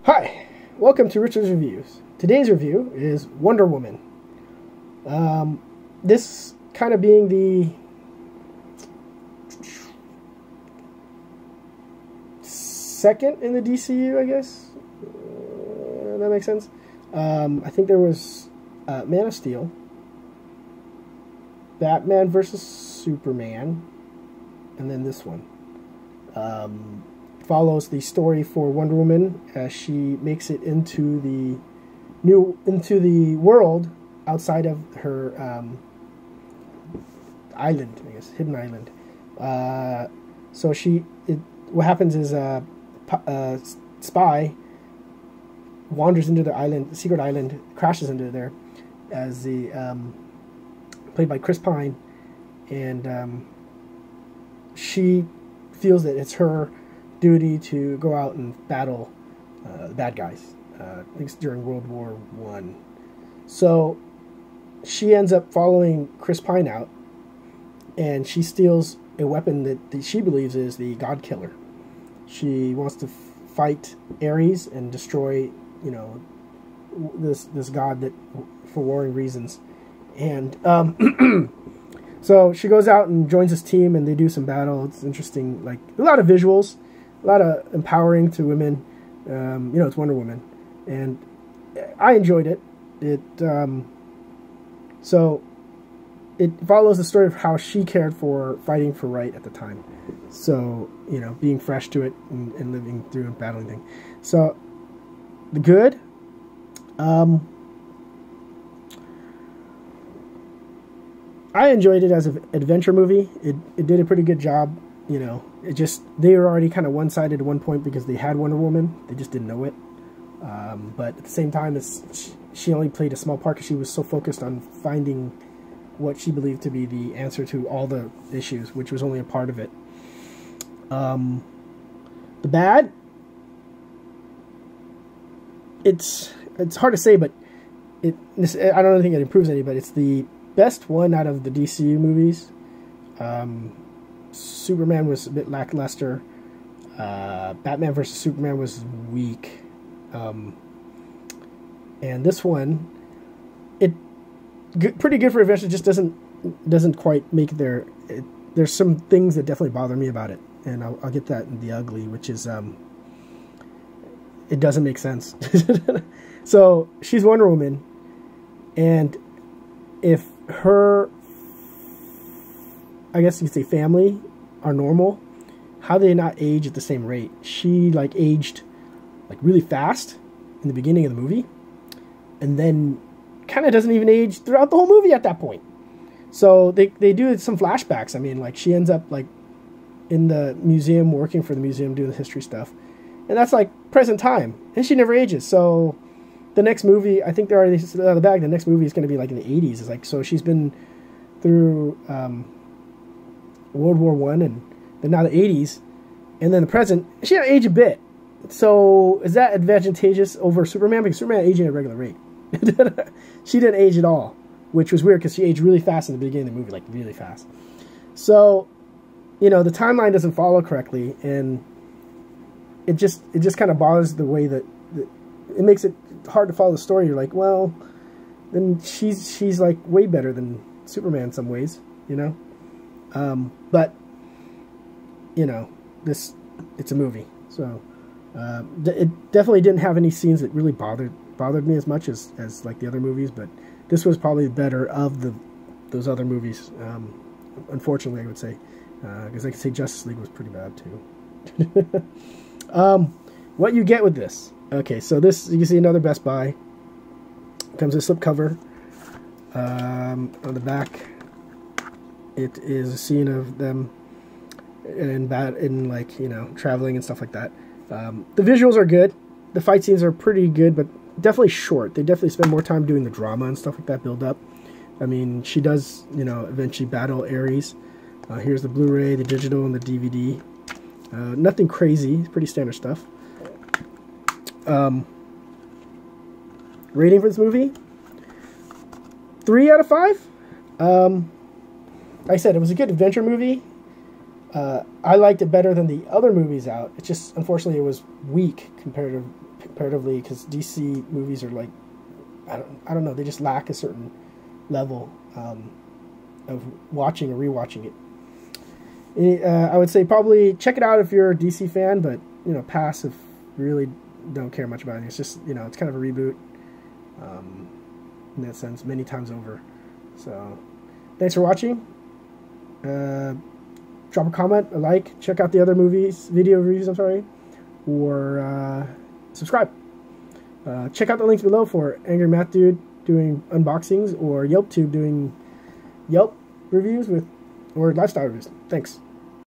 Hi, welcome to Richard's Reviews. Today's review is Wonderwoman. This kind of being the second in the DCU, I guess. That makes sense. I think there was Man of Steel, Batman versus Superman, and then this one. Follows the story for Wonder Woman as she makes it into the world outside of her island, I guess, hidden island. So what happens is a spy wanders into the island, secret island, crashes into there, as played by Chris Pine, and she feels that it's her duty to go out and battle the bad guys. I think it's during World War I. So she ends up following Chris Pine out, and she steals a weapon that she believes is the God Killer. She wants to fight Ares and destroy, this god that for warring reasons. And so she goes out and joins this team, and they do some battle. It's interesting, like a lot of visuals, a lot of empowering to women. It's Wonder Woman, and I enjoyed it. So it follows the story of how she cared for fighting for right at the time. So, being fresh to it and living through and battling thing. So, the good. I enjoyed it as an adventure movie. It did a pretty good job. They were already kind of one-sided at one point because they had Wonder Woman. They just didn't know it. But at the same time, she only played a small part because she was so focused on finding what she believed to be the answer to all the issues, which was only a part of it. The bad, it's hard to say, but I don't think it improves any, but it's the best one out of the DCU movies. Superman was a bit lackluster. Batman vs. Superman was weak. And this one, pretty good for adventure, just doesn't quite make there's some things that definitely bother me about it, and I'll get that in the ugly, which is it doesn't make sense. So she's Wonder Woman, and if her, I guess you could say, family are normal, how do they not age at the same rate? She aged really fast in the beginning of the movie, and then kind of doesn't even age throughout the whole movie at that point. So they do some flashbacks. I mean, she ends up in the museum, working for the museum, doing the history stuff, and that's present time, and she never ages. So the next movie, I think they're already out of the bag. The next movie is going to be in the 80s. It's so she's been through World War I, and then now the 80s, and then the present. She didn't age a bit. So is that advantageous over Superman? Because Superman aging at a regular rate. She didn't age at all, which was weird because she aged really fast in the beginning of the movie, really fast. So, the timeline doesn't follow correctly, and it just kind of bothers the way that it makes it hard to follow the story. You're like, well, then she's way better than Superman in some ways, but it's a movie, so it definitely didn't have any scenes that really bothered me as much as the other movies, but this was probably the better of those other movies. Unfortunately, I would say, because I could say Justice League was pretty bad too. What you get with this? Okay, so this, you can see another Best Buy. Comes with a slipcover. On the back, it is a scene of them in traveling and stuff like that. The visuals are good. The fight scenes are pretty good, but definitely short. They definitely spend more time doing the drama and stuff like that, build up. I mean, she does, eventually battle Ares. Here's the Blu Ray, the digital, and the DVD. Nothing crazy. Pretty standard stuff. Rating for this movie? 3 out of 5. Like I said, it was a good adventure movie. I liked it better than the other movies out. It's just, unfortunately, it was weak compared to comparatively, because DC movies are like, I don't know, they just lack a certain level of watching or rewatching it. I would say probably check it out if you're a DC fan, but pass if you really don't care much about it. It's just it's kind of a reboot in that sense, many times over. So thanks for watching. Drop a comment, a like, check out the other video reviews, or subscribe. Check out the links below for Angry Math Dude doing unboxings, or YelpTube doing Yelp reviews or lifestyle reviews. Thanks.